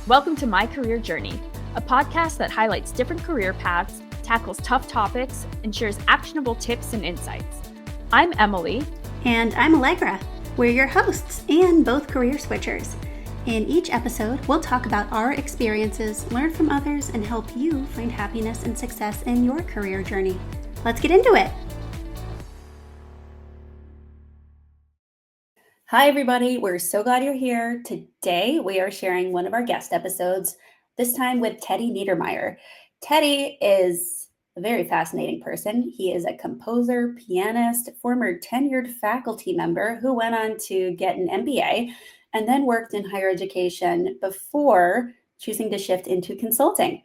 Welcome to My Career Journey, a podcast that highlights different career paths, tackles tough topics, and shares actionable tips and insights. I'm Emily. And I'm Allegra. We're your hosts and both career switchers. In each episode, we'll talk about our experiences, learn from others, and help you find happiness and success in your career journey. Let's get into it. Hi, everybody. We're so glad you're here. Today, we are sharing one of our guest episodes, this time with Teddy Niedermaier. Teddy is a very fascinating person. He is a composer, pianist, former tenured faculty member who went on to get an MBA and then worked in higher education before choosing to shift into consulting.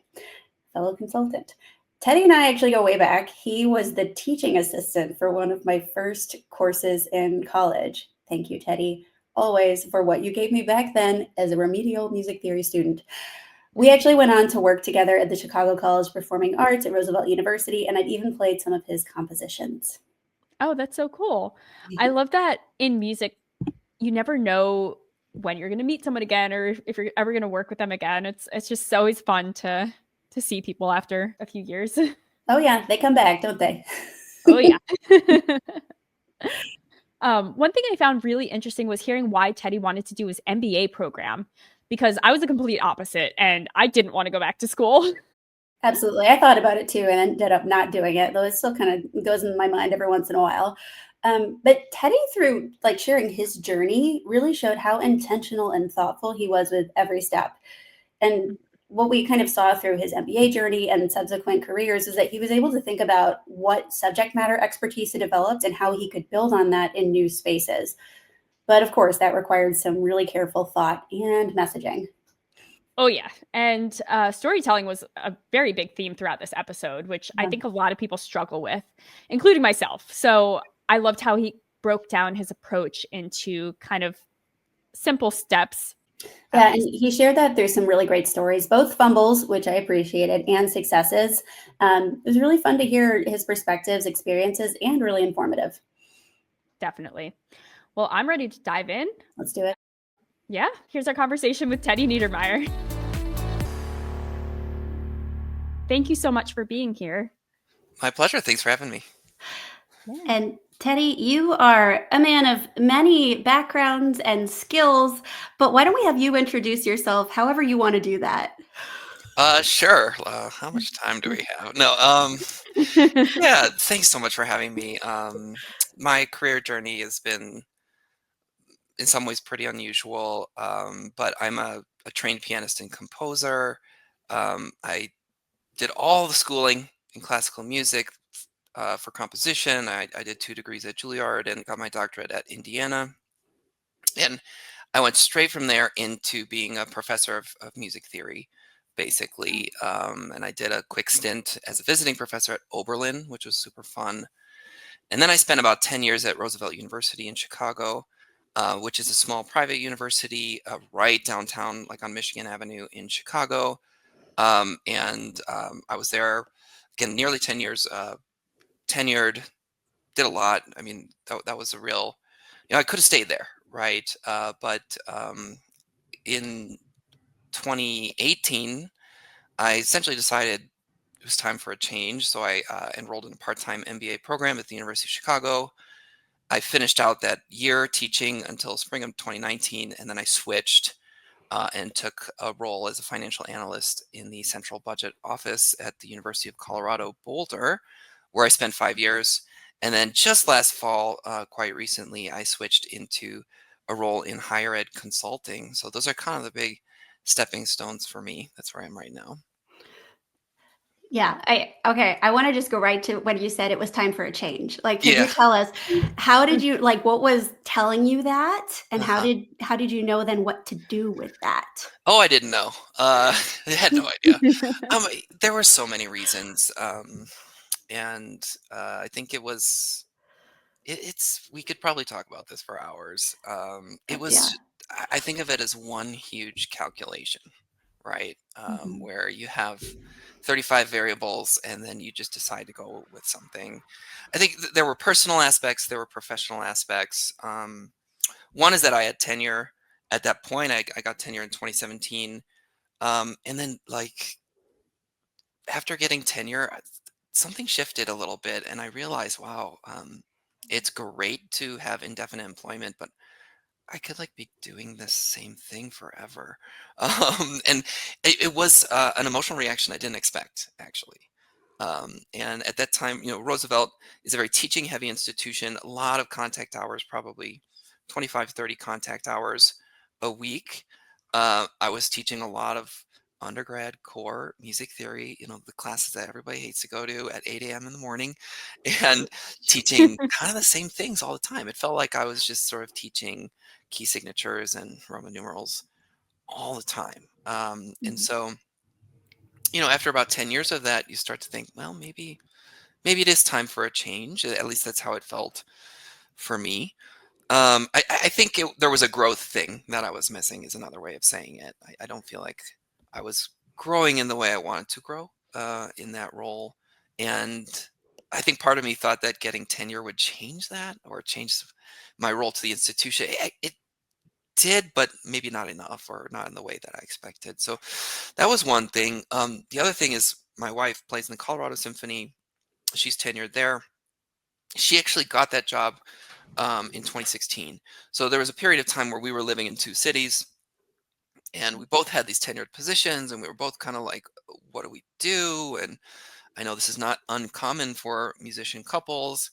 Fellow consultant. Teddy and I actually go way back. He was the teaching assistant for one of my first courses in college. Thank you, Teddy, always for what you gave me back then as a remedial music theory student. We actually went on to work together at the Chicago College of Performing Arts at Roosevelt University, and I've even played some of his compositions. Oh, that's so cool. I love that in music, you never know when you're going to meet someone again or if you're ever going to work with them again. It's just always fun to see people after a few years. Oh, yeah, they come back, don't they? Oh, yeah. One thing I found really interesting was hearing why Teddy wanted to do his MBA program, because I was the complete opposite and I didn't want to go back to school. Absolutely. I thought about it too and ended up not doing it, though it still kind of goes in my mind every once in a while. But Teddy, through like sharing his journey, really showed how intentional and thoughtful he was with every step. And what we kind of saw through his MBA journey and subsequent careers is that he was able to think about what subject matter expertise he developed and how he could build on that in new spaces. But of course, that required some really careful thought and messaging. Oh, yeah. And storytelling was a very big theme throughout this episode, which I think a lot of people struggle with, including myself. So I loved how he broke down his approach into kind of simple steps. Yeah, and he shared that there's some really great stories, both fumbles, which I appreciated, and successes. It was really fun to hear his perspectives, experiences, and really informative. Definitely. Well, I'm ready to dive in. Let's do it. Yeah, here's our conversation with Teddy Niedermaier. Thank you so much for being here. My pleasure. Thanks for having me. Yeah. And Teddy, you are a man of many backgrounds and skills, but why don't we have you introduce yourself however you want to do that? Sure. How much time do we have? No, yeah, thanks so much for having me. My career journey has been in some ways pretty unusual, but I'm a trained pianist and composer. I did all the schooling in classical music for composition. I did 2 degrees at Juilliard and got my doctorate at Indiana. And I went straight from there into being a professor of music theory, basically. And I did a quick stint as a visiting professor at Oberlin, which was super fun. And then I spent about 10 years at Roosevelt University in Chicago, which is a small private university right downtown, like on Michigan Avenue in Chicago. I was there, again, nearly 10 years, tenured, did a lot. I mean, that was a real, I could have stayed there, right? But in 2018, I essentially decided it was time for a change. So I enrolled in a part-time MBA program at the University of Chicago. I finished out that year teaching until spring of 2019, and then I switched and took a role as a financial analyst in the central budget office at the University of Colorado Boulder, where I spent 5 years. And then just last fall, quite recently, I switched into a role in higher ed consulting. So those are kind of the big stepping stones for me. That's where I am right now. Yeah. I want to just go right to when you said it was time for a change. Like, can Yeah. you tell us how did you what was telling you that, and how did you know then what to do with that? Oh, I didn't know. I had no idea. There were so many reasons, and I think it was. It's we could probably talk about this for hours. It was. I think of it as one huge calculation, right? Where you have 35 variables and then you just decide to go with something. I think there were personal aspects, there were professional aspects. One is that I had tenure at that point. I got tenure in 2017. And then like after getting tenure, something shifted a little bit, and I realized, wow, it's great to have indefinite employment, but I could like be doing the same thing forever. And it was an emotional reaction I didn't expect, actually. And at that time, Roosevelt is a very teaching heavy institution, a lot of contact hours, probably 25, 30 contact hours a week. I was teaching a lot of undergrad core music theory, the classes that everybody hates to go to at 8 a.m. in the morning, and teaching kind of the same things all the time. It felt like I was just sort of teaching key signatures and Roman numerals all the time. And Mhm. so, after about 10 years of that, you start to think, well, maybe it is time for a change. At least that's how it felt for me. I think there was a growth thing that I was missing, is another way of saying it. I don't feel like I was growing in the way I wanted to grow in that role. And I think part of me thought that getting tenure would change that, or change my role to the institution. It did, but maybe not enough, or not in the way that I expected. So that was one thing. The other thing is my wife plays in the Colorado Symphony. She's tenured there. She actually got that job in 2016. So there was a period of time where we were living in two cities, and we both had these tenured positions, and we were both kind of like, what do we do? And I know this is not uncommon for musician couples.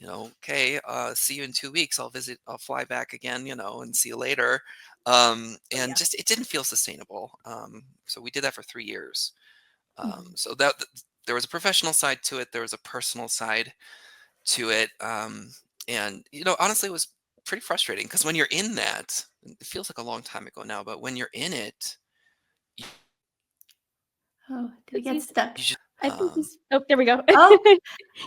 Okay, see you in 2 weeks. I'll fly back again, and see you later. Oh, And yeah. just, it didn't feel sustainable. So we did that for 3 years. Mhm. So there was a professional side to it. There was a personal side to it. And, honestly, it was pretty frustrating, because when you're in that, it feels like a long time ago now, but when you're in it, you, Oh, did we It get seems stuck? you just, I think he's. Oh, there we go. Oh,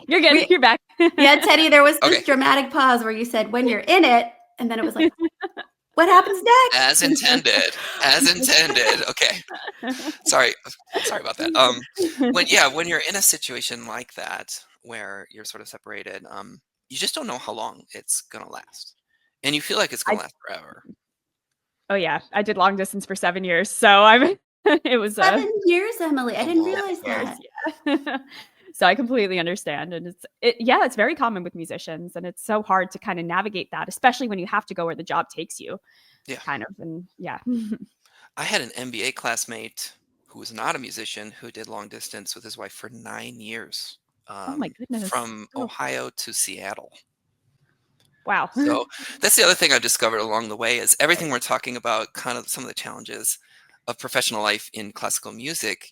You're good. we. You're back. Yeah, Teddy, there was okay, this dramatic pause where you said, when you're in it, and then it was like, what happens as next? intended, as intended. Okay. Sorry, sorry about that. When you're in a situation like that where you're sort of separated, you just don't know how long it's gonna last, and you feel like it's I gonna last forever. Oh yeah, I did long distance for 7 years, so I'm it was, 7 years, Emily. I Oh, didn't whoa, 7 realize years, that. yeah. So I completely understand, and it's very common with musicians, and it's so hard to kinda navigate that, especially when you have to go where the job takes you, yeah. kind of, and yeah. I had an MBA classmate who was not a musician, who did long distance with his wife for 9 years, Oh my goodness. from Oh, Ohio to Seattle. wow. So that's the other thing I've discovered along the way, is everything we're talking about, kind of some of the challenges of professional life in classical music.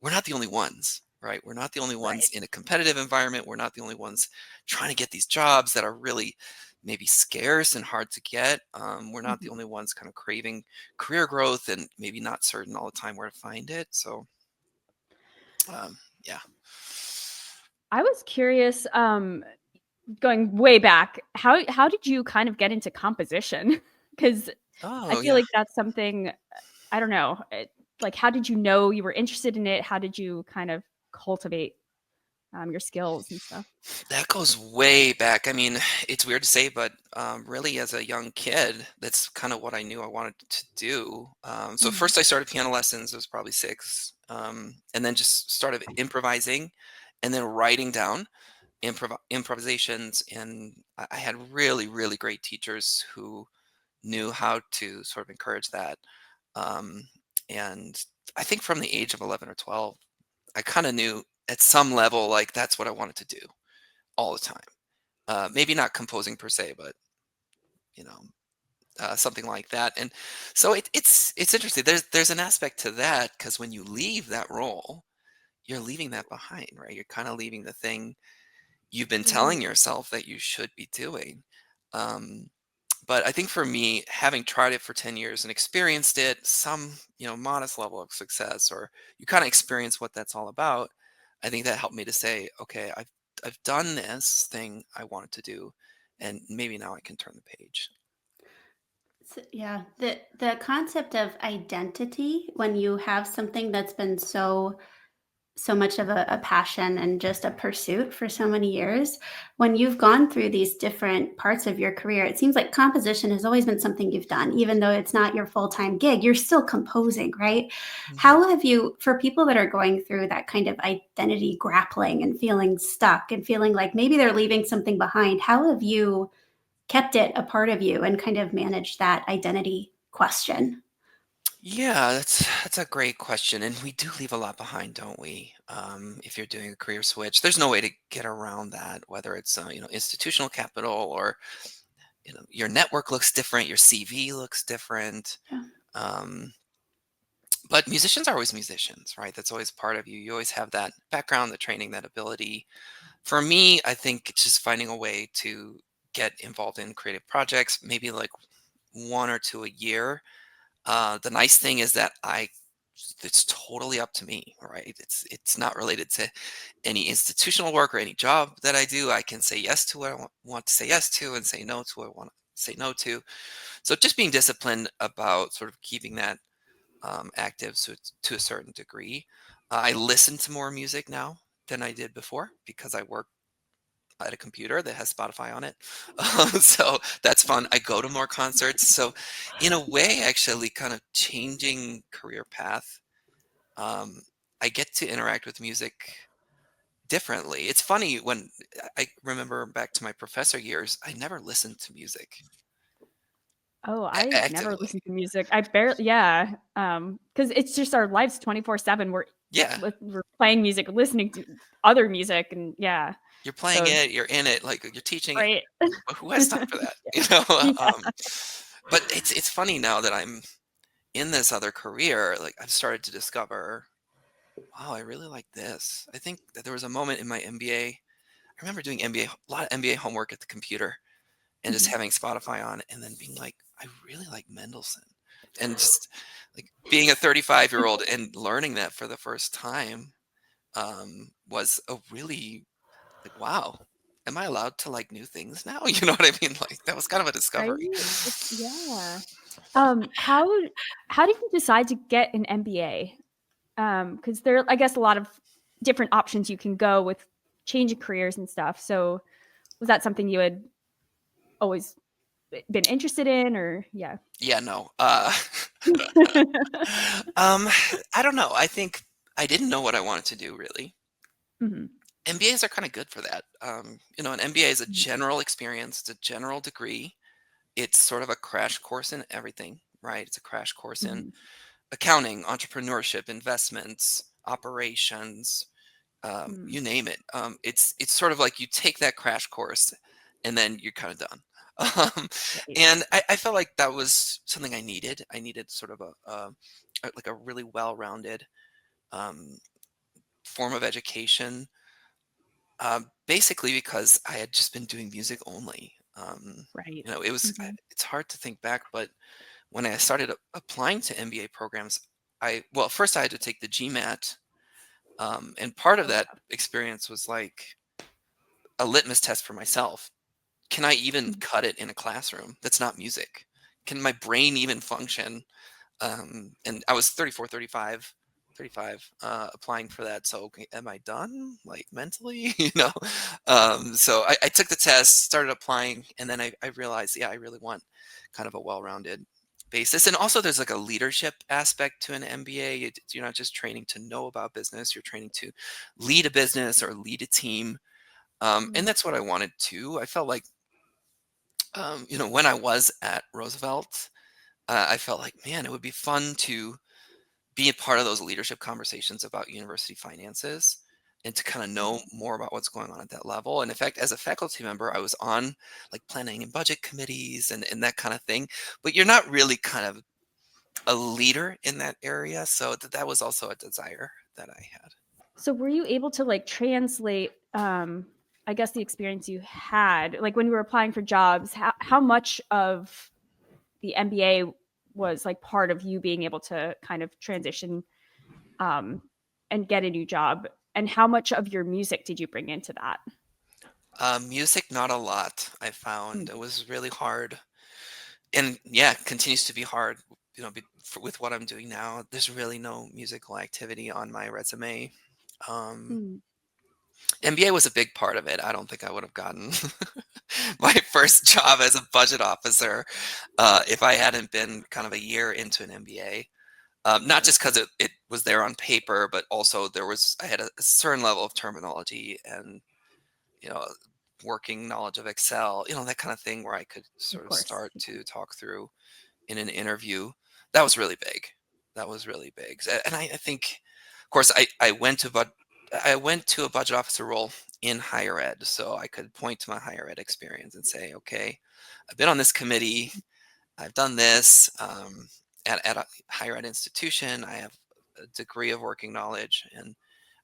We're not the only ones, right? We're not the only ones Right. in a competitive environment. We're not the only ones trying to get these jobs that are really maybe scarce and hard to get. We're not the Mhm. only ones kind of craving career growth and maybe not certain all the time where to find it. So, yeah. I was curious, going way back, how did you kind of get into composition? Because I Oh, feel yeah. like that's something, I don't know, like, how did you know you were interested in it? How did you kind of cultivate, your skills and stuff? That goes way back. I mean, it's weird to say, but really, as a young kid, that's kind of what I knew I wanted to do. So Mhm. first, I started piano lessons. I was probably 6, and then just started improvising, and then writing down improvisations. And I had really, really great teachers who knew how to sort of encourage that. Um, and I think from the age of 11 or 12, I kind of knew at some level, like, that's what I wanted to do all the time. Maybe not composing per se, but you know, something like that. And so it's interesting. There's an aspect to that, because when you leave that role, you're leaving that behind, right? You're kind of leaving the thing you've been telling Mhm. yourself that you should be doing. Um, but I think for me, having tried it for 10 years and experienced it, some modest level of success, or you kind of experience what that's all about. I think that helped me to say, okay, I've done this thing I wanted to do, and maybe now I can turn the page. Yeah, the concept of identity when you have something that's been so so much of a passion and just a pursuit for so many years. When you've gone through these different parts of your career, it seems like composition has always been something you've done, even though it's not your full-time gig, you're still composing, right? Mhm. How have you, for people that are going through that kind of identity grappling and feeling stuck and feeling like maybe they're leaving something behind, how have you kept it a part of you and kind of managed that identity question? Yeah, that's a great question, and we do leave a lot behind, don't we? If you're doing a career switch, there's no way to get around that, whether it's institutional capital or your network looks different, your CV looks different. Yeah. Um, but musicians are always musicians, right? That's always part of you. You always have that background, the training, that ability. For me, I think it's just finding a way to get involved in creative projects, maybe like one or two a year. The nice thing is that it's totally up to me, right? It's not related to any institutional work or any job that I do. I can say yes to what I want to say yes to and say no to what I want to say no to. So just being disciplined about sort of keeping that active to a certain degree. I listen to more music now than I did before because I work at a computer that has Spotify on it. So that's fun. I go to more concerts. So in a way, actually kind of changing career path, um, I get to interact with music differently. It's funny when I remember back to my professor years, I never listened to music Oh, I've never actively. listened to music. I barely, yeah, because it's just our lives 24/7. Yeah, We're playing music, listening to other music, and yeah. you're playing So it, you're in it, like you're teaching it. right. But who has time for that? Yeah. But it's funny now that I'm in this other career, like I've started to discover, wow, I really like this. I think that there was a moment in my MBA. I remember doing MBA, a lot of MBA homework at the computer and just Mhm. having Spotify on and then being like, I really like Mendelssohn. And just like being a 35-year-old and learning that for the first time was a really like, wow, am I allowed to like new things now? You know what I mean? Like that was kind of a Right? discovery. Yeah. How did you decide to get an MBA? Because there, I guess, a lot of different options you can go with changing careers and stuff. So was that something you had always been interested in, or yeah? Yeah, no. Um, I don't know. I think I didn't know what I wanted to do really. Mhm. MBAs are kind of good for that. An MBA is a general experience, it's a general degree. It's sort of a crash course in everything, right? It's a crash course in Mhm. accounting, entrepreneurship, investments, operations, Mm. you name it. It's sort of like you take that crash course and then you're kind of done. Um, Right. and I felt like that was something I needed. I needed sort of like a really well-rounded um, form of education. Basically because I had just been doing music only. Right. It's Mhm. hard to think back, but when I started applying to MBA programs, well, first I had to take the GMAT, and part of Oh, that yeah. experience was like a litmus test for myself. Can I even Mhm. cut it in a classroom that's not music? Can my brain even function? And I was 34, 35, applying for that. So okay, am I done like mentally? So I took the test, started applying, and then I realized, yeah, I really want kind of a well-rounded basis. And also there's like a leadership aspect to an MBA. You're not just training to know about business, you're training to lead a business or lead a team. And Mm. that's what I wanted to. I felt like, when I was at Roosevelt, I felt like, man, it would be fun to be a part of those leadership conversations about university finances and to kind of know Mhm. more about what's going on at that level. And in fact, as a faculty member, I was on like planning and budget committees and that kind of thing. But you're not really kind of a leader in that area. So that was also a desire that I had. So were you able to like translate I guess the experience you had like when you were applying for jobs, how much of the MBA was like part of you being able to kind of transition um and get a new job, and how much of your music did you bring into that? Music, not a lot. I found Mm. it was really hard, and yeah, continues to be hard. With what I'm doing now, there's really no musical activity on my resume. MBA was a big part of it. I don't think I would have gotten my first job as a budget officer if I hadn't been kind of a year into an MBA. Not just because it was there on paper, but also I had a certain level of terminology and, working knowledge of Excel, that kind of thing where I could sort of start to talk through in an interview. That was really big. That was really big. And I think, of course, I went to a budget officer role in higher ed, so I could point to my higher ed experience and say, okay, I've been on this committee, I've done this at a higher ed institution. I have a degree of working knowledge, and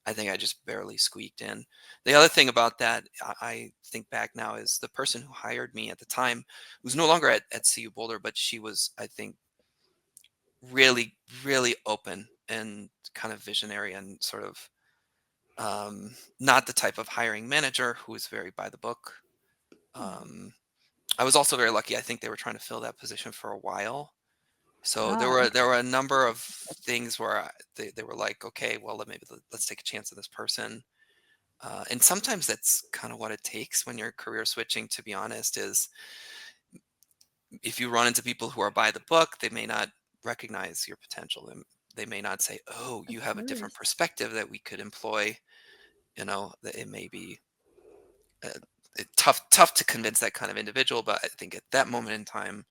I think I just barely squeaked in. The other thing about that, I think back now, is the person who hired me at the time, who's no longer at CU Boulder, but she was, I think, really, really open and kind of visionary and sort of not the type of hiring manager who was very by the book. I was also very lucky. I think they were trying to fill that position for a while. So there were a number of things where they were like, okay, well, let's take a chance on this person. And sometimes that's kind of what it takes when you're career switching, to be honest, is if you run into people who are by the book, they may not recognize your potential. They may not say, oh, you have a different perspective that we could employ. That it may be tough to convince that kind of individual. But I think at that moment in time,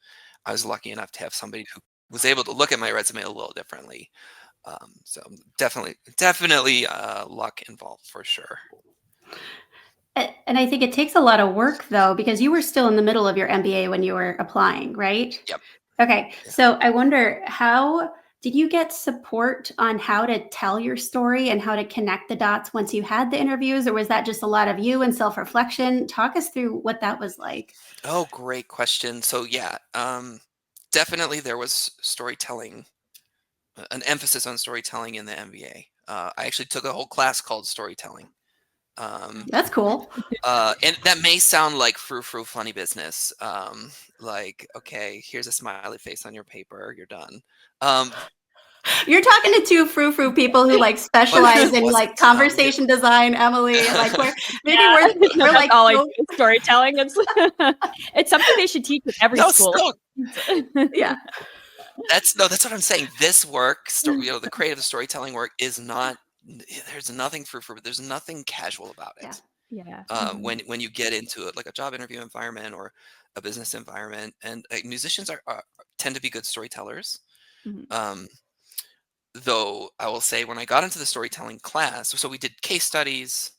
I was lucky enough to have somebody who was able to look at my resume a little differently. So definitely luck involved for sure. And I think it takes a lot of work, though, because you were still in the middle of your MBA when you were applying, right? Yep. Okay. Yeah. So I wonder, how did you get support on how to tell your story and how to connect the dots once you had the interviews, or was that just a lot of you and self-reflection? Talk us through what that was like. Oh, great question. So yeah, definitely there was storytelling, an emphasis on storytelling in the MBA. I actually took a whole class called storytelling. That's cool. And that may sound like frou funny business. Like, okay, here's a smiley face on your paper, you're done. You're talking to two frou people who like specialize in like conversation design, Emily. Like we're like all I do is storytelling. It's something they should teach at every school. Yeah. That's what I'm saying. This work, the creative storytelling work is not. There's nothing frou. There's nothing casual about it. Yeah. When you get into it, like a job interview environment or a business environment, and musicians tend to be good storytellers. Though I will say, when I got into the storytelling class, so we did case studies,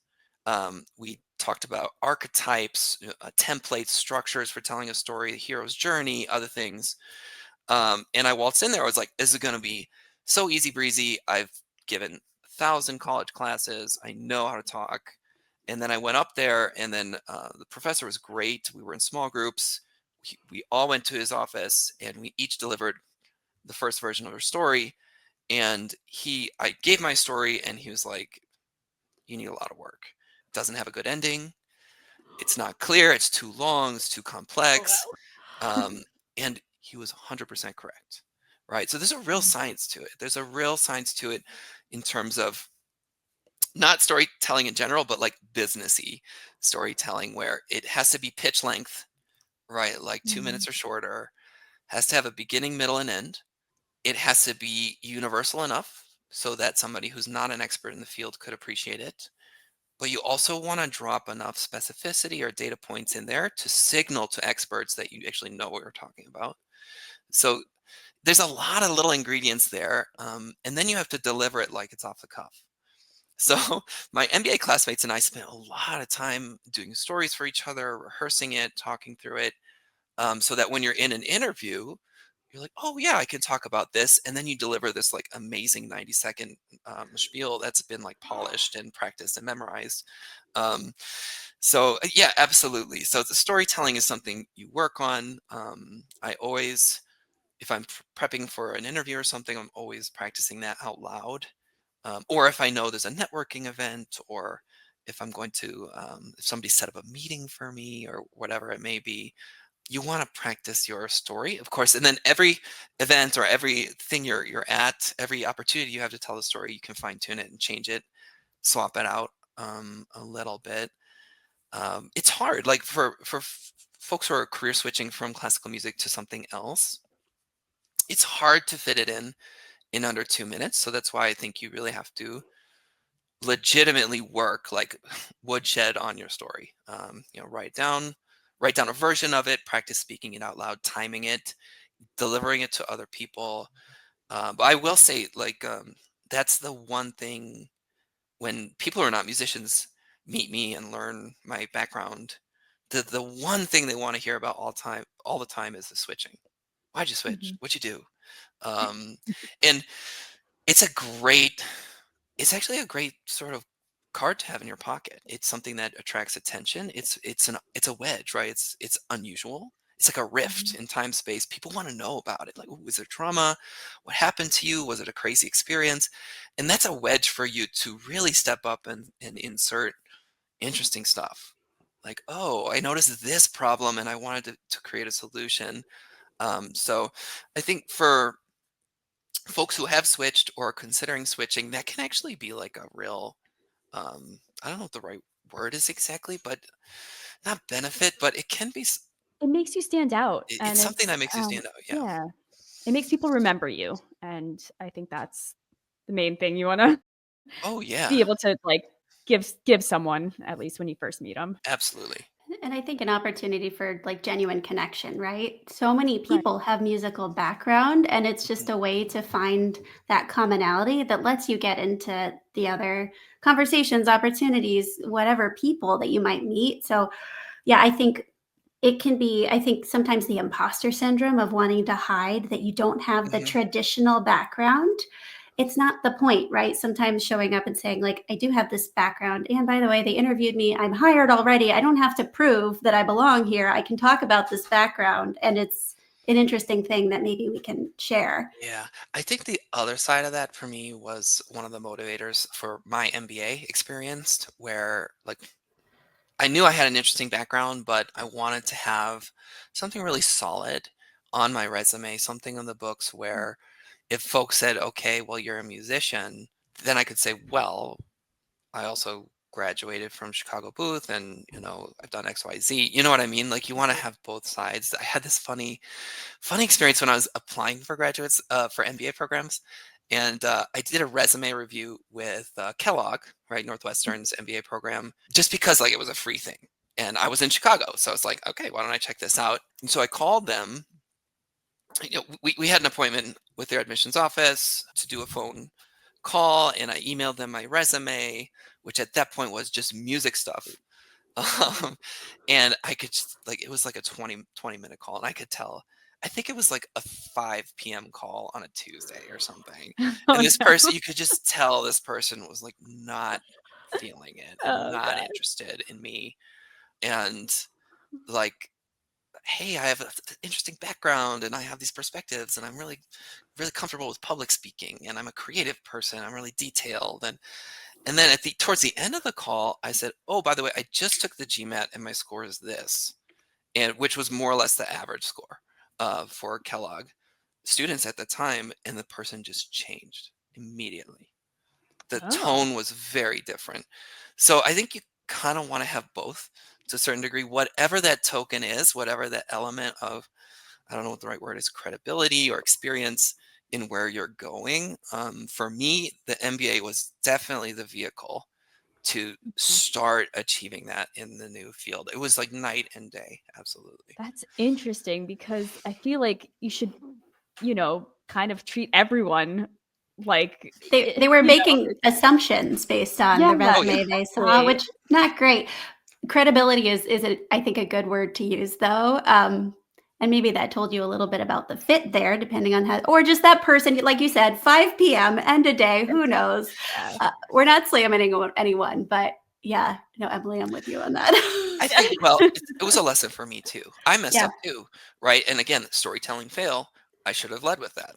we talked about archetypes, templates, structures for telling a story, the hero's journey, other things. And I waltzed in there. I was like, this is going to be so easy breezy. I've given 1,000 college classes. I know how to talk. And then I went up there, and then the professor was great. We were in small groups. We all went to his office, and we each delivered the first version of our story. And I gave my story, and he was like, you need a lot of work. It doesn't have a good ending. It's not clear. It's too long. It's too complex. And he was 100% correct, right? So there's a real science to it. There's a real science to it in terms of not storytelling in general, but like businessy storytelling, where it has to be pitch length, right? Like 2 minutes or shorter, has to have a beginning, middle, and end. It has to be universal enough so that somebody who's not an expert in the field could appreciate it. But you also want to drop enough specificity or data points in there to signal to experts that you actually know what you're talking about. So there's a lot of little ingredients there. And then you have to deliver it like it's off the cuff. So my MBA classmates and I spent a lot of time doing stories for each other, rehearsing it, talking through it, so that when you're in an interview, you're like, oh yeah, I can talk about this. And then you deliver this like amazing 90-second spiel that's been like polished and practiced and memorized. So yeah, absolutely. So the storytelling is something you work on. I always, if I'm prepping for an interview or something, I'm always practicing that out loud. Or if I know there's a networking event, or if I'm going to, if somebody set up a meeting for me or whatever it may be, you want to practice your story, of course. And then every event or everything you're at, every opportunity you have to tell the story, you can fine tune it and change it swap it out a little bit. It's hard, like for folks who are career switching from classical music to something else. It's hard to fit it in under 2 minutes. So that's why I think you really have to legitimately work like woodshed on your story. Write down a version of it, practice speaking it out loud, timing it, delivering it to other people. But I will say, like, that's the one thing when people who are not musicians meet me and learn my background. The one thing they want to hear about all the time is the switching. Why'd you switch? Mhm. What'd you do? And it's it's actually a great sort of card to have in your pocket. It's something that attracts attention. It's a wedge, right? It's unusual. It's like a rift Mhm. in time space. People want to know about it. Like, "Ooh, was there trauma? What happened to you? Was it a crazy experience?" And that's a wedge for you to really step up and insert interesting stuff. Like, "Oh, I noticed this problem and I wanted to create a solution." So I think for folks who have switched or are considering switching, that can actually be like a real, I don't know what the right word is exactly, but not benefit, but it can be, It makes you stand out, it's and something it's that makes you stand out. Yeah. yeah, it makes people remember you, and I think that's the main thing you wanna Oh, yeah, be able to, like, give someone, at least when you first meet them. absolutely. And I think an opportunity for like genuine connection, right? So many Right. people have musical background, and it's Mhm. just a way to find that commonality that lets you get into the other conversations, opportunities, whatever people that you might meet. So, yeah, I think it can be, I think sometimes the imposter syndrome of wanting to hide that you don't have the Mhm. traditional background. It's not the point, right? Sometimes showing up and saying, like, I do have this background. And by the way, they interviewed me. I'm hired already. I don't have to prove that I belong here. I can talk about this background. And it's an interesting thing that maybe we can share. Yeah. I think the other side of that for me was one of the motivators for my MBA experience, where like I knew I had an interesting background, but I wanted to have something really solid on my resume, something in the books where if folks said, "Okay, well, you're a musician," then I could say, "Well, I also graduated from Chicago Booth and, I've done XYZ." You know what I mean? Like you want to have both sides. I had this funny experience when I was applying for graduates for MBA programs. And I did a resume review with Kellogg, right, Northwestern's MBA program, just because like it was a free thing. And I was in Chicago, so I was like, okay, why don't I check this out? And so I called them. We had an appointment with their admissions office to do a phone call, and I emailed them my resume, which at that point was just music stuff. Um, and I could just like it was like a 20-minute call, and I could tell. I think it was like a 5 p.m. call on a Tuesday or something. Oh, And this no. person, you could just tell this person was like not feeling it and Oh, not god. interested in me. And like, hey, I have an interesting background and I have these perspectives and I'm really, really comfortable with public speaking and I'm a creative person. I'm really detailed. And then towards the end of the call, I said, "Oh, by the way, I just took the GMAT and my score is this," and which was more or less the average score for Kellogg students at the time. And the person just changed immediately. The Oh. tone was very different. So I think you kind of want to have both to a certain degree, whatever that token is, whatever that element of, I don't know what the right word is, credibility or experience in where you're going. For me, the MBA was definitely the vehicle to Mhm. start achieving that in the new field. It was like night and day. Absolutely. That's interesting because I feel like you should, kind of treat everyone like, They were making assumptions based on yeah, the Oh, yeah. resume they saw, exactly. which not great. Credibility is a, I think, a good word to use though. And maybe that told you a little bit about the fit there, depending on how, or just that person, like you said, 5 p.m. end of day, who knows? Yeah. We're not slamming anyone, but yeah, no, Emily, I'm with you on I that. think, well, it was a lesson for me too. I messed Yeah. up too, right? And again, storytelling fail. I should have led with that,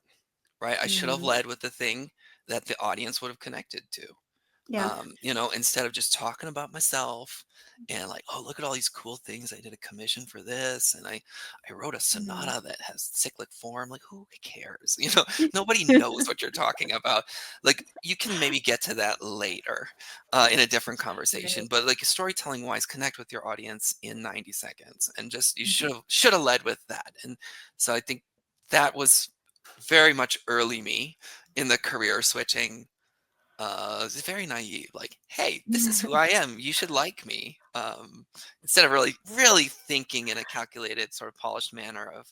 right? I should have Mhm. led with the thing that the audience would have connected to. Yeah. Instead of just talking about myself and like, oh, look at all these cool things. I did a commission for this, and I wrote a sonata that has cyclic form. Like, who cares? Nobody knows what you're talking about. Like, you can maybe get to that later in a different conversation, but like storytelling wise, connect with your audience in 90 seconds, and just you should have led with that. And so I think that was very much early me in the career switching. It's very naive, like, hey, this is who I am, you should like me, instead of really thinking in a calculated, sort of polished manner of,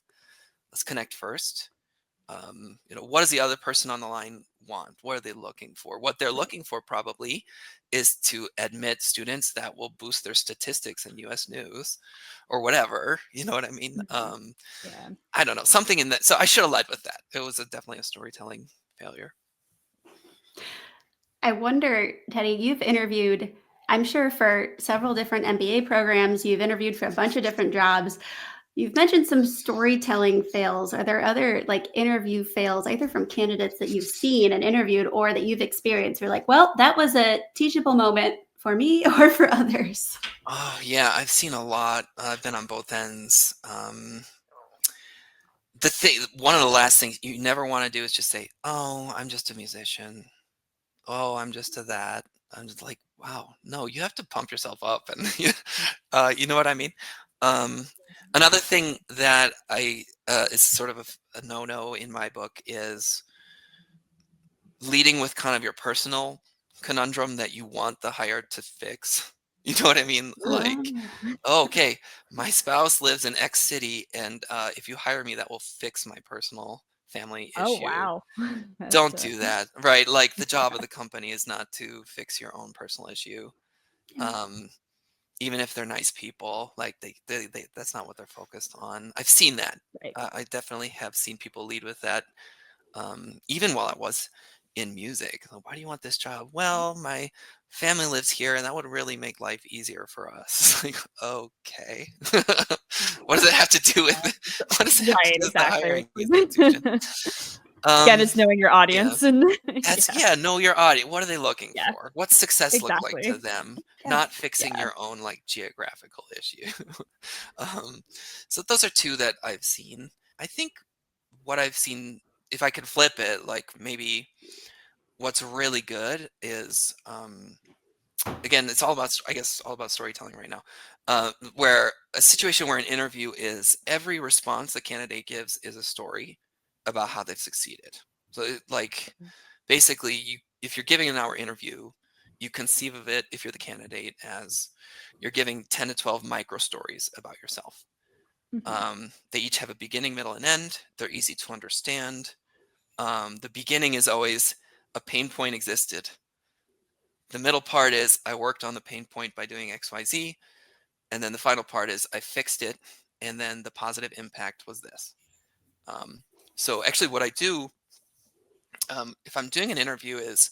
let's connect first. What does the other person on the line want? What are they looking for? What they're looking for probably is to admit students that will boost their statistics in US News or whatever. You know what I mean? Yeah. I don't know, something in that. So I should have led with that. It was definitely a storytelling failure. I wonder, Teddy, you've interviewed, I'm sure, for several different MBA programs. You've interviewed for a bunch of different jobs. You've mentioned some storytelling fails. Are there other like interview fails, either from candidates that you've seen and interviewed or that you've experienced? You're like, well, that was a teachable moment for me or for others. Oh yeah, I've seen a lot. I've been on both ends. One of the last things you never want to do is just say, "Oh, I'm just a musician. Oh, I'm just a that." I'm just like, wow, no, you have to pump yourself up, and you know what I mean. Um, Another thing that I is sort of a no-no in my book is leading with kind of your personal conundrum that you want the hire to fix. You know what I mean? Like, oh, okay, my spouse lives in X city, and if you hire me, that will fix my personal family Oh, issue. wow. Don't do that, right? Like, the job of the company is not to fix your own personal issue. Um, Even if they're nice people, like they that's not what they're focused on. I've seen that. Right. I definitely have seen people lead with that. Even while I was in music, like, why do you want this job? Well, my family lives here, and that would really make life easier for us. Like, okay, what does it have to do with what does it have to Right, do with the exactly. hiring institution? Again, it's knowing your Yeah, audience and know your audience. What are they looking yeah, for? What's success look like to exactly. them? Yeah. Not fixing Yeah. your own like geographical issue. um, so those are two that I've seen. I think what I've seen, if I could flip it, like maybe what's really good is, again, it's all about, I guess, all about storytelling right now, where a situation where an interview is every response the candidate gives is a story about how they've succeeded. So like basically if you're giving an hour interview, you conceive of it, if you're the candidate, as you're giving 10 to 12 micro stories about yourself. They each have a beginning, middle, and end. They're easy to understand. The beginning is always a pain point existed. The middle part is I worked on the pain point by doing XYZ. And then the final part is I fixed it. And then the positive impact was this. So actually what I do, if I'm doing an interview is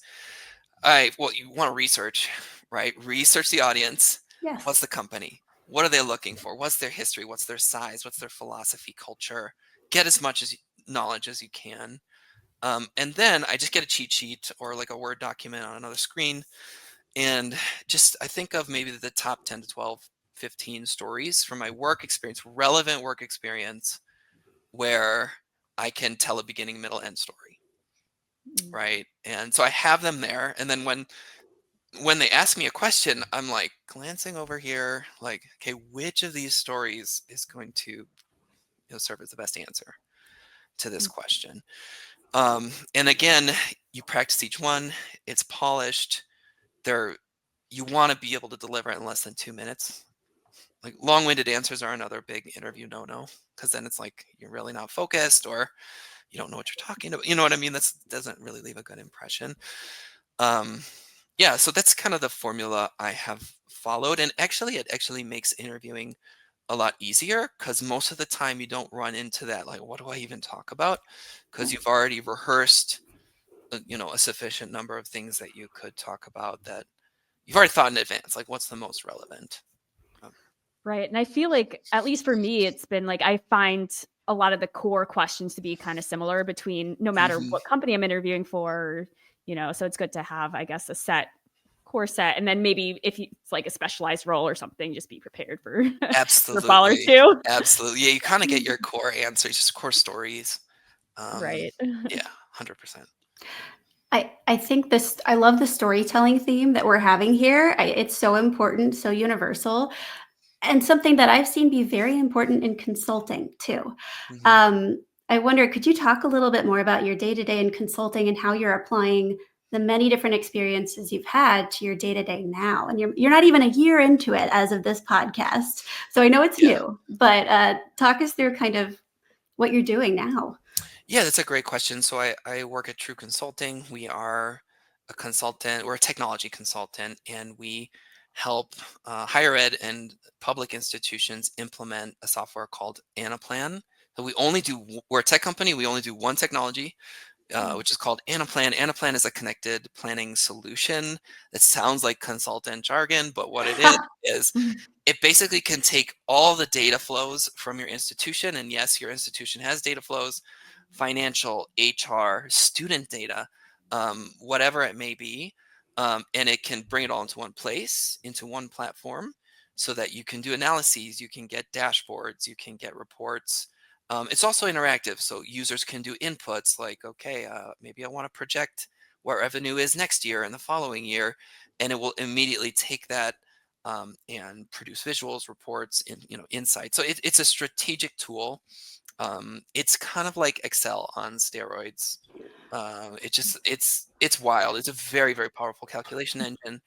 you want to research, right? Research the audience. Yes. What's the company? What are they looking for? What's their history? What's their size? What's their philosophy, culture? Get as much knowledge as you can. And then I just get a cheat sheet or like a Word document on another screen. And just, I think of maybe the top 10 to 12, 15 stories from my work experience, relevant work experience, where I can tell a beginning, middle, end story. Right. And so I have them there. And then when they ask me a question, I'm like glancing over here, like, okay, which of these stories is going to serve as the best answer to this question? And again, you practice each one. It's polished. You want to be able to deliver it in less than 2 minutes. Like long-winded answers are another big interview no-no, because then it's like you're really not focused or you don't know what you're talking about. You know what I mean? That doesn't really leave a good impression. Yeah, so that's kind of the formula I have followed. And actually, it actually makes interviewing a lot easier because most of the time you don't run into that, like, what do I even talk about? Because you've already rehearsed, a sufficient number of things that you could talk about that you've already thought in advance, like what's the most relevant. Right. And I feel like, at least for me, it's been like I find a lot of the core questions to be kind of similar between no matter what company I'm interviewing for, so it's good to have, I guess, a set core set, and then maybe if it's like a specialized role or something, just be prepared for for a fall or Absolutely. two. Absolutely. Yeah, you kind of get your core answers, just core stories. Right. Yeah, 100%. I think this, I love the storytelling theme that we're having here. It's so important, so universal, and something that I've seen be very important in consulting too. Mhm. I wonder, could you talk a little bit more about your day to day in consulting and how you're applying the many different experiences you've had to your day to day now? And you're not even a year into it as of this podcast, so I know it's Yeah. new. But talk us through kind of what you're doing now. Yeah, that's a great question. So I work at True Consulting. We are a consultant, we're a technology consultant, and we help higher ed and public institutions implement a software called Anaplan. So we're a tech company, we only do one technology, which is called Anaplan. Anaplan is a connected planning solution that sounds like consultant jargon, but what it is it basically can take all the data flows from your institution. And yes, your institution has data flows, financial, HR, student data, whatever it may be. And it can bring it all into one place, into one platform, so that you can do analyses, you can get dashboards, you can get reports. It's also interactive, so users can do inputs like, okay, maybe I want to project what revenue is next year and the following year, and it will immediately take that and produce visuals, reports, and insights. So it's a strategic tool. It's kind of like Excel on steroids. It's wild. It's a very, very powerful calculation engine.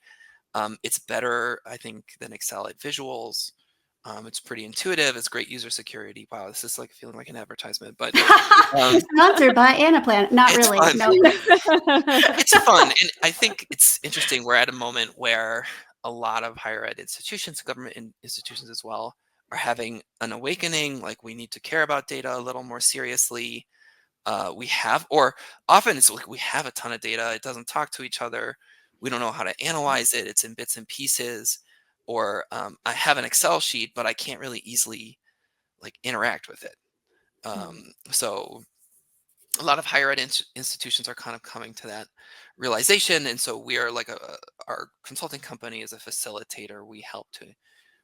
It's better, I think, than Excel at visuals. It's pretty intuitive. It's great user security. Wow, this is like feeling like an advertisement, but Sponsored by Anaplan. Not it's really. fun. No. It's fun, and I think it's interesting. We're at a moment where a lot of higher ed institutions, government institutions as well, are having an awakening. Like, we need to care about data a little more seriously. Or often it's like we have a ton of data. It doesn't talk to each other. We don't know how to analyze it. It's in bits and pieces. Or I have an Excel sheet, but I can't really easily like interact with it. So a lot of higher ed institutions are kind of coming to that realization, and so we are like our consulting company is a facilitator.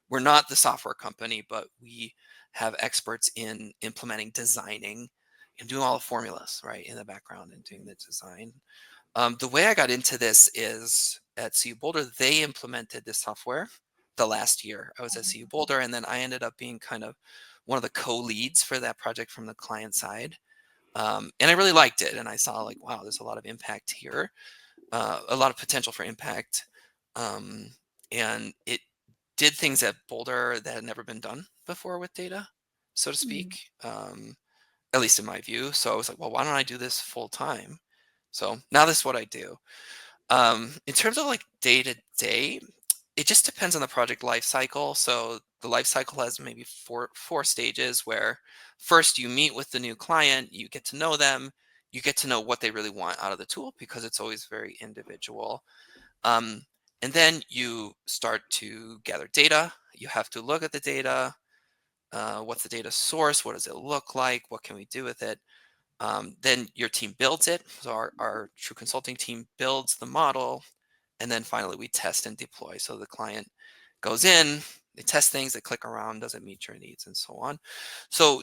We're not the software company, but we have experts in implementing, designing, and doing all the formulas right in the background and doing the design. The way I got into this is at CU Boulder. They implemented this software the last year I was at CU Boulder, and then I ended up being kind of one of the co-leads for that project from the client side. And I really liked it, and I saw like, wow, there's a lot of impact here, a lot of potential for impact, and it did things at Boulder that had never been done before with data, so to speak, at least in my view. So I was like, well, why don't I do this full time? So now this is what I do. In terms of like day to day, it just depends on the project life cycle. So the life cycle has maybe four stages where first you meet with the new client, you get to know them, you get to know what they really want out of the tool because it's always very individual. Um, and then you start to gather data. You have to look at the data. What's the data source? What does it look like? What can we do with it? Then your team builds it. So our True Consulting team builds the model, and then finally we test and deploy. So the client goes in, they test things, they click around, does it meet your needs, and so on. So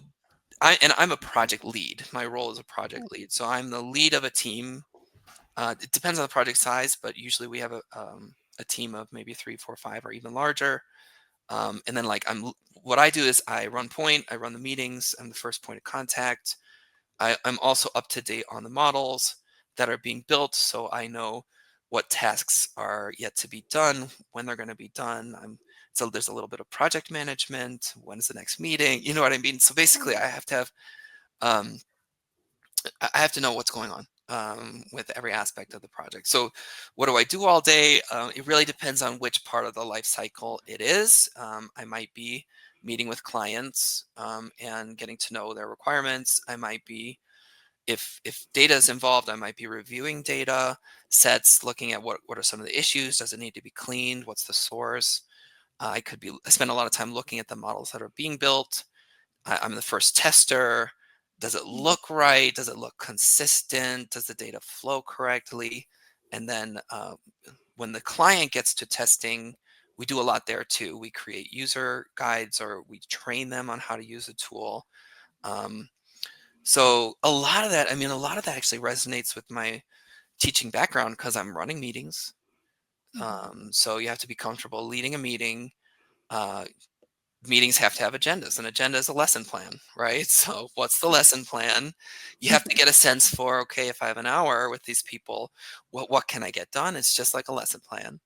I'm a project lead. My role is a project lead. So I'm the lead of a team. It depends on the project size, but usually we have a team of maybe 3, 4, 5, or even larger. And then what I do is I run point, I run the meetings, I'm the first point of contact. I'm also up to date on the models that are being built, so I know what tasks are yet to be done, when they're going to be done. So there's a little bit of project management. When is the next meeting? You know what I mean? So basically, um, I have to know what's going on with every aspect of the project. So what do I do all day? It really depends on which part of the life cycle it is. I might be meeting with clients and getting to know their requirements. I might be, if data is involved, I might be reviewing data sets, looking at what are some of the issues. Does it need to be cleaned? What's the source? I spend a lot of time looking at the models that are being built. I'm the first tester. Does it look right? Does it look consistent? Does the data flow correctly? And then when the client gets to testing, we do a lot there too. We create user guides or we train them on how to use a tool. So a lot of that, I mean, a lot of that actually resonates with my teaching background because I'm running meetings. So you have to be comfortable leading a meeting. Uh, Meetings have to have agendas. An agenda is a lesson plan, right? So what's the lesson plan? You have to get a sense for, okay, if I have an hour with these people, what can I get done? It's just like a lesson plan.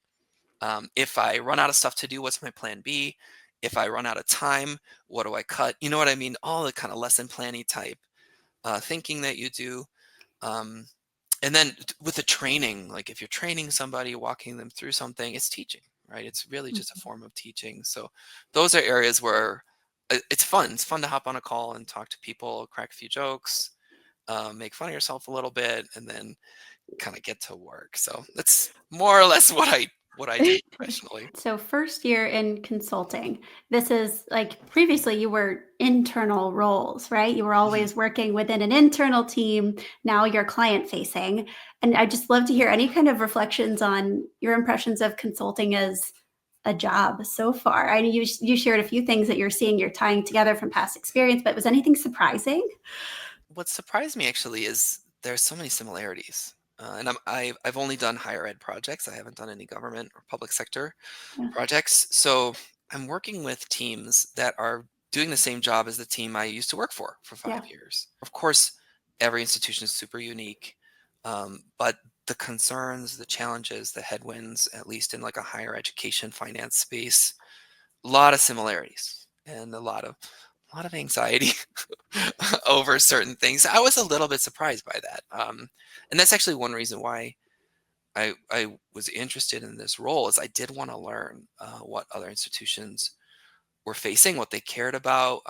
If I run out of stuff to do, what's my plan B? If I run out of time, what do I cut? You know what I mean? All the kind of lesson planning type thinking that you do. Um, and then with the training, like if you're training somebody, walking them through something, it's teaching, right? It's really just a form of teaching. So those are areas where it's fun. It's fun to hop on a call and talk to people, crack a few jokes, make fun of yourself a little bit, and then kind of get to work. So that's more or less what I do professionally. So first year in consulting, this is like previously you were internal roles, right? You were always working within an internal team. Now you're client facing. And I just love to hear any kind of reflections on your impressions of consulting as a job so far. I know you shared a few things that you're tying together from past experience, but was anything surprising? What surprised me actually is there's so many similarities. And I've only done higher ed projects. I haven't done any government or public sector Yeah. projects. So I'm working with teams that are doing the same job as the team I used to work for 5 years. Of course, every institution is super unique, but the concerns, the challenges, the headwinds, at least in like a higher education finance space, a lot of similarities and a lot of anxiety over certain things. I was a little bit surprised by that, and that's actually one reason why I was interested in this role is I did want to learn what other institutions were facing, what they cared about,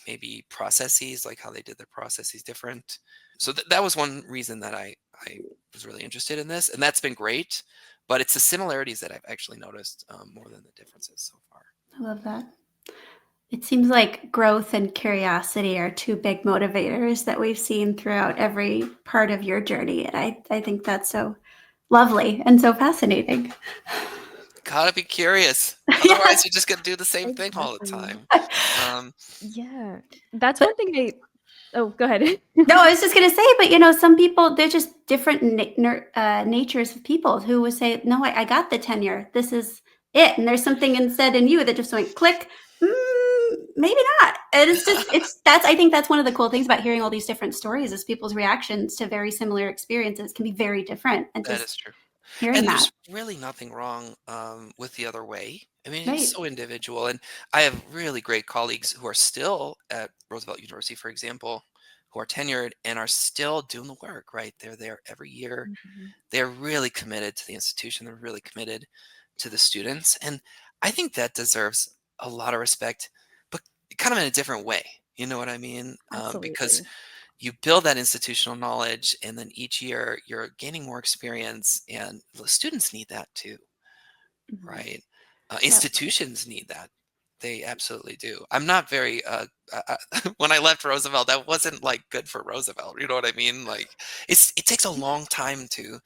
maybe processes, like how they did their processes different. So that was one reason that I was really interested in this, and that's been great. But it's the similarities that I've actually noticed more than the differences so far. I love that. It seems like growth and curiosity are two big motivators that we've seen throughout every part of your journey. And I think that's so lovely and so fascinating. Gotta be curious. Yeah. Otherwise, you're just gonna do the same thing all the Exactly. time. Yeah. That's But one thing oh, go ahead. no, I was just going to say, but some people, they're just different natures of people who would say, no, I got the tenure. This is it. And there's something instead in you that just went click. Maybe not. And I think that's one of the cool things about hearing all these different stories is people's reactions to very similar experiences can be very different. And That is just true. hearing And that, there's really nothing wrong with the other way. I mean, it's right? so individual. And I have really great colleagues who are still at Roosevelt University, for example, who are tenured and are still doing the work, right? They're there every year. Mhm. They're really committed to the institution. They're really committed to the students. And I think that deserves a lot of respect, but kind of in a different way. You know what I mean? Because Absolutely. you build that institutional knowledge, and then each year you're gaining more experience, and the students need that too, Mhm. right? Yeah. Institutions need that. They absolutely do. I'm not very when I left Roosevelt, that wasn't like good for Roosevelt. You know what I mean? Like it takes a long time to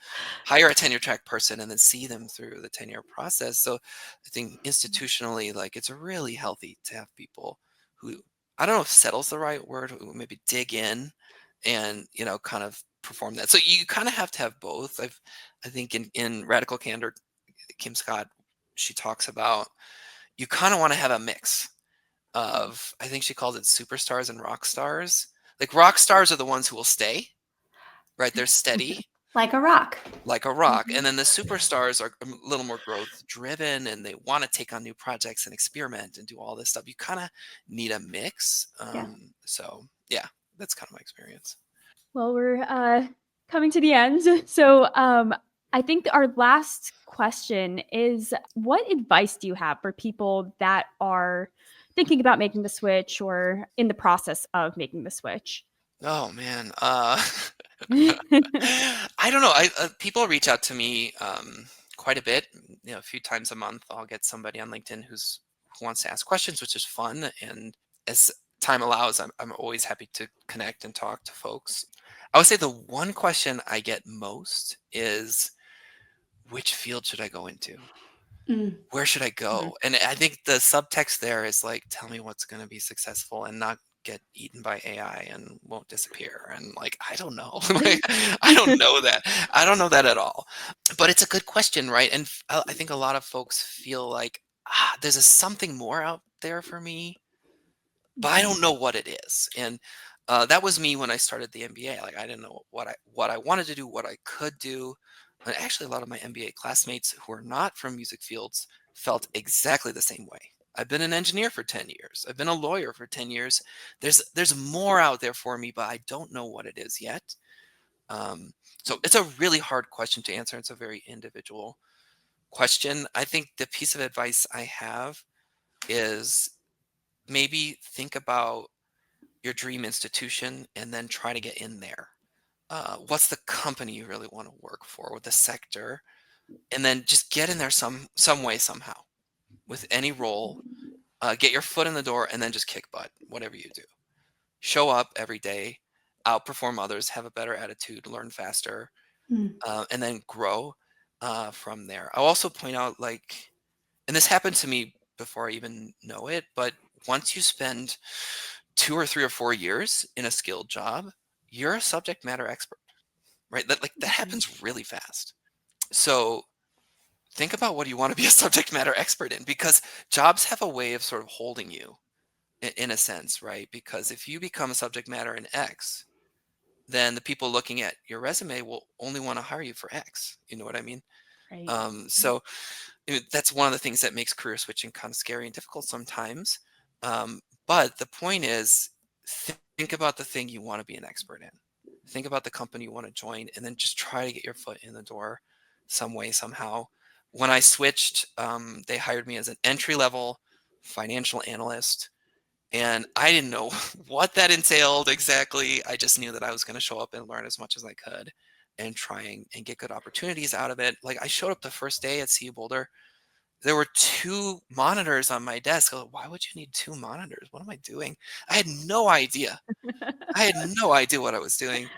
hire a tenure track person and then see them through the tenure process. So I think institutionally, like it's really healthy to have people who, I don't know if settle's the right word, who maybe dig in and kind of perform that. So you kind of have to have both. I think in Radical Candor, Kim Scott, she talks about you kind of want to have a mix of, I think she calls it superstars and rock stars. Like rock stars are the ones who will stay, right? They're steady Like a rock. like a rock. Mhm. And then the superstars are a little more growth driven and they want to take on new projects and experiment and do all this stuff. You kind of need a mix. Yeah. So yeah, that's kind of my experience. Well, we're coming to the end. So I think our last question is what advice do you have for people that are thinking about making the switch or in the process of making the switch? Oh man. I don't know. People reach out to me quite a bit. A few times a month, I'll get somebody on LinkedIn who wants to ask questions, which is fun. And as time allows, I'm always happy to connect and talk to folks. I would say the one question I get most is, which field should I go into? Mm. Where should I Mhm. go? And I think the subtext there is like, tell me what's going to be successful and not get eaten by AI and won't disappear. And like, I don't know. Like, I don't know that. I don't know that at all. But it's a good question, right? And I think a lot of folks feel like, there's something more out there for me, but I don't know what it is. And that was me when I started the MBA. Like, I didn't know what I wanted to do, what I could do. And actually, a lot of my MBA classmates who are not from music fields felt exactly the same way. I've been an engineer for 10 years. I've been a lawyer for 10 years. There's more out there for me, but I don't know what it is yet. So it's a really hard question to answer. It's a very individual question. I think the piece of advice I have is maybe think about your dream institution and then try to get in there. What's the company you really want to work for, with the sector, and then just get in there some way, somehow, with any role. Get your foot in the door and then just kick butt, whatever you do. Show up every day, outperform others, have a better attitude, learn faster, Mm. and then grow from there. I'll also point out, like, and this happened to me before I even know it, but once you spend 2 or 3 or 4 years in a skilled job, you're a subject matter expert, right? That happens really fast. So think about what you want to be a subject matter expert in, because jobs have a way of sort of holding you in a sense, right? Because if you become a subject matter in X, then the people looking at your resume will only want to hire you for X. You know what I mean? Right. So that's one of the things that makes career switching kind of scary and difficult sometimes. But the point is, think about the thing you want to be an expert in. Think about the company you want to join, and then just try to get your foot in the door some way, somehow. When I switched, they hired me as an entry level financial analyst. And I didn't know what that entailed exactly. I just knew that I was going to show up and learn as much as I could and try and get good opportunities out of it. Like, I showed up the first day at CU Boulder. There were 2 monitors on my desk. Why would you need 2 monitors? What am I doing? I had no idea. I had no idea what I was doing.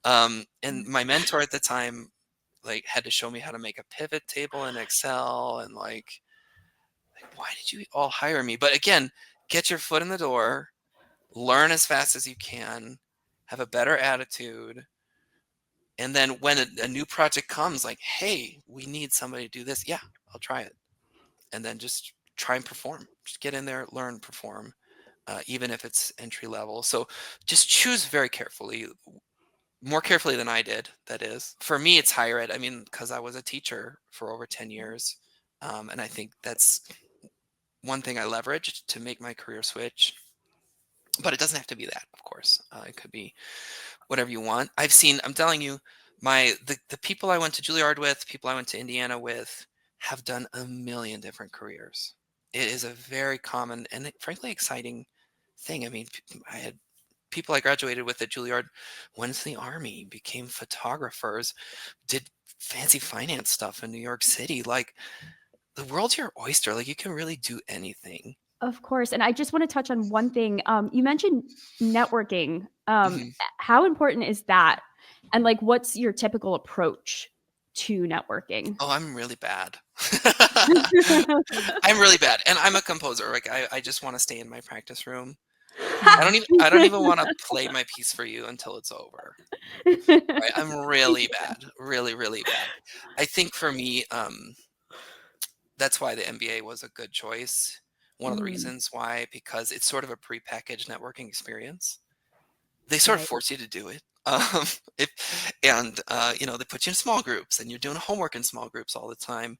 And my mentor at the time, like, had to show me how to make a pivot table in Excel, and like, why did you all hire me? But again, get your foot in the door, learn as fast as you can, have a better attitude, and then when a new project comes, like, hey, we need somebody to do this, yeah, I'll try it. And then just try and perform. Just get in there, learn, perform, even if it's entry level. So just choose very carefully, more carefully than I did, that is. For me, it's higher ed. I mean, because I was a teacher for over 10 years. And I think that's one thing I leveraged to make my career switch. But it doesn't have to be that, of course. It could be whatever you want. I'm telling you, the people I went to Juilliard with, people I went to Indiana with, have done a million different careers. It is a very common and frankly exciting thing. I mean, I had people I graduated with at Juilliard went to the Army, became photographers, did fancy finance stuff in New York City. Like, the world's your oyster. Like, you can really do anything. Of course. And I just want to touch on one thing. You mentioned networking. Mhm. How important is that? And like, what's your typical approach to networking? Oh, I'm really bad. I'm really bad. And I'm a composer. Like, I just want to stay in my practice room. I don't even want to play my piece for you until it's over. Right? I'm really bad. Really, really bad. I think for me, that's why the MBA was a good choice. One of the Mm, reasons why, because it's sort of a prepackaged networking experience. They sort of right. force you to do it. They put you in small groups, and you're doing homework in small groups all the time.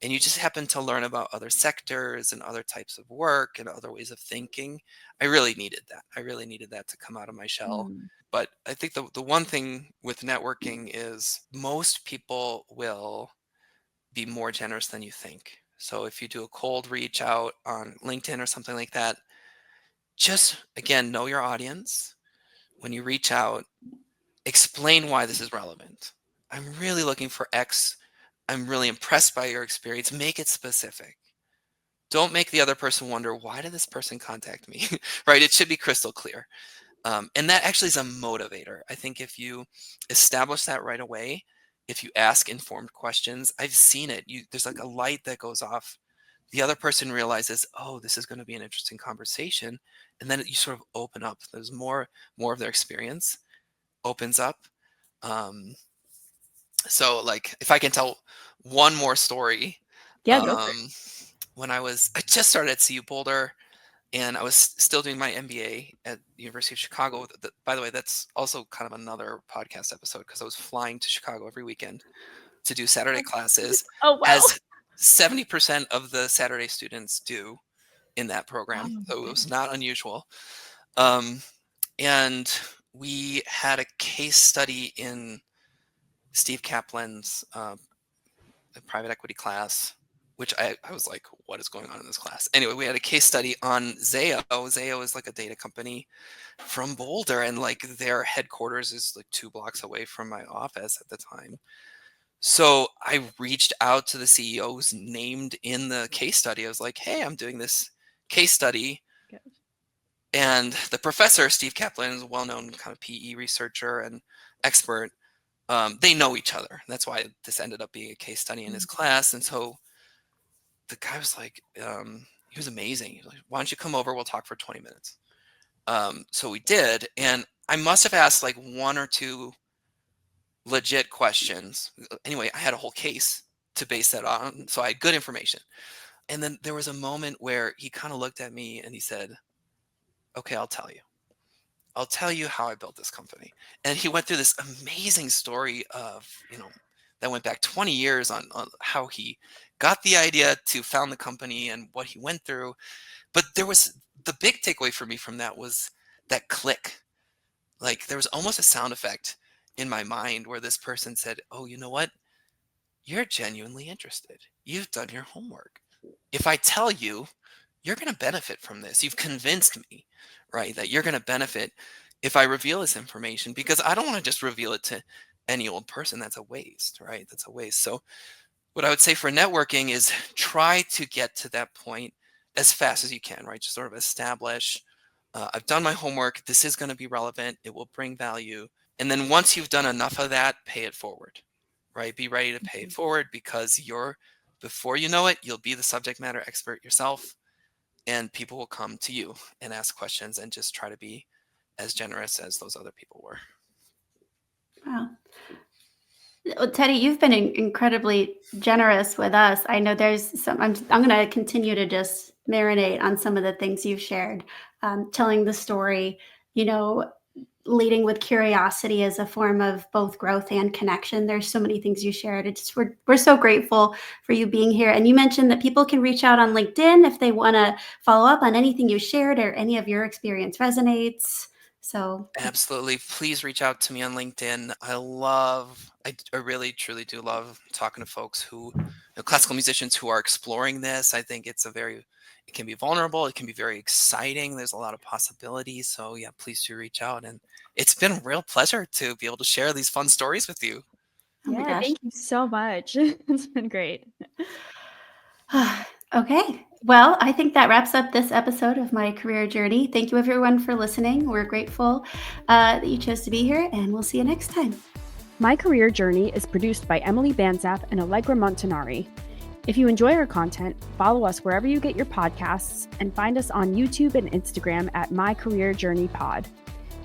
And you just happen to learn about other sectors and other types of work and other ways of thinking. I really needed that. I really needed that to come out of my shell. Mm, But I think the one thing with networking is most people will be more generous than you think. So if you do a cold reach out on LinkedIn or something like that, just again, know your audience. When you reach out, explain why this is relevant. I'm really looking for X. I'm really impressed by your experience. Make it specific. Don't make the other person wonder, why did this person contact me? Right? It should be crystal clear. And that actually is a motivator. I think if you establish that right away, if you ask informed questions, I've seen it. There's like a light that goes off. The other person realizes, oh, this is going to be an interesting conversation. And then you sort of open up. There's more of their experience opens up. So like if I can tell one more story, Yeah, go for it. when I just started at CU Boulder, and I was still doing my MBA at the University of Chicago. By the way, that's also kind of another podcast episode, because I was flying to Chicago every weekend to do Saturday classes, Oh, wow. as 70% of the Saturday students do in that program. Oh, So it was not unusual. And we had a case study in Steve Kaplan's private equity class, which I was like, what is going on in this class? Anyway, we had a case study on Zayo. Zayo is like a data company from Boulder, and like their headquarters is like 2 blocks away from my office at the time. So I reached out to the CEO who's named in the case study. I was like, hey, I'm doing this case study. Good. And the professor, Steve Kaplan, is a well-known kind of PE researcher and expert. They know each other. That's why this ended up being a case study in his class. And so the guy was like, he was amazing. He was like, why don't you come over? We'll talk for 20 minutes. So we did. And I must have asked like 1 or 2 legit questions. Anyway, I had a whole case to base that on. So I had good information. And then there was a moment where he kind of looked at me and he said, okay, I'll tell you how I built this company. And he went through this amazing story of, that went back 20 years on how he got the idea to found the company and what he went through. But there was the big takeaway for me from that was that click. Like there was almost a sound effect in my mind where this person said, oh, you know what? You're genuinely interested. You've done your homework. If I tell you, you're going to benefit from this. You've convinced me, right, that you're going to benefit if I reveal this information, because I don't want to just reveal it to any old person. That's a waste, right? That's a waste. So what I would say for networking is try to get to that point as fast as you can, right? Just sort of establish, I've done my homework. This is going to be relevant. It will bring value. And then once you've done enough of that, pay it forward, right? Be ready to pay it forward, because before you know it, you'll be the subject matter expert yourself, and people will come to you and ask questions, and just try to be as generous as those other people were. Wow. Well, Teddy, you've been incredibly generous with us. I know there's some, I'm going to continue to just marinate on some of the things you've shared, telling the story, leading with curiosity as a form of both growth and connection. There's so many things you shared. We're so grateful for you being here. And you mentioned that people can reach out on LinkedIn if they want to follow up on anything you shared or any of your experience resonates. So absolutely, please reach out to me on LinkedIn. I really truly do love talking to folks who, classical musicians who are exploring this. I think it can be vulnerable. It can be very exciting. There's a lot of possibilities. So yeah, please do reach out. And it's been a real pleasure to be able to share these fun stories with you. Oh my Yeah, gosh. thank you so much. It's been great. Okay. Well, I think that wraps up this episode of My Career Journey. Thank you, everyone, for listening. We're grateful that you chose to be here, and we'll see you next time. My Career Journey is produced by Emily Banzap and Allegra Montanari. If you enjoy our content, follow us wherever you get your podcasts, and find us on YouTube and Instagram at My Career Journey Pod.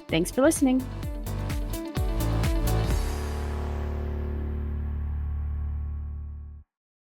Thanks for listening.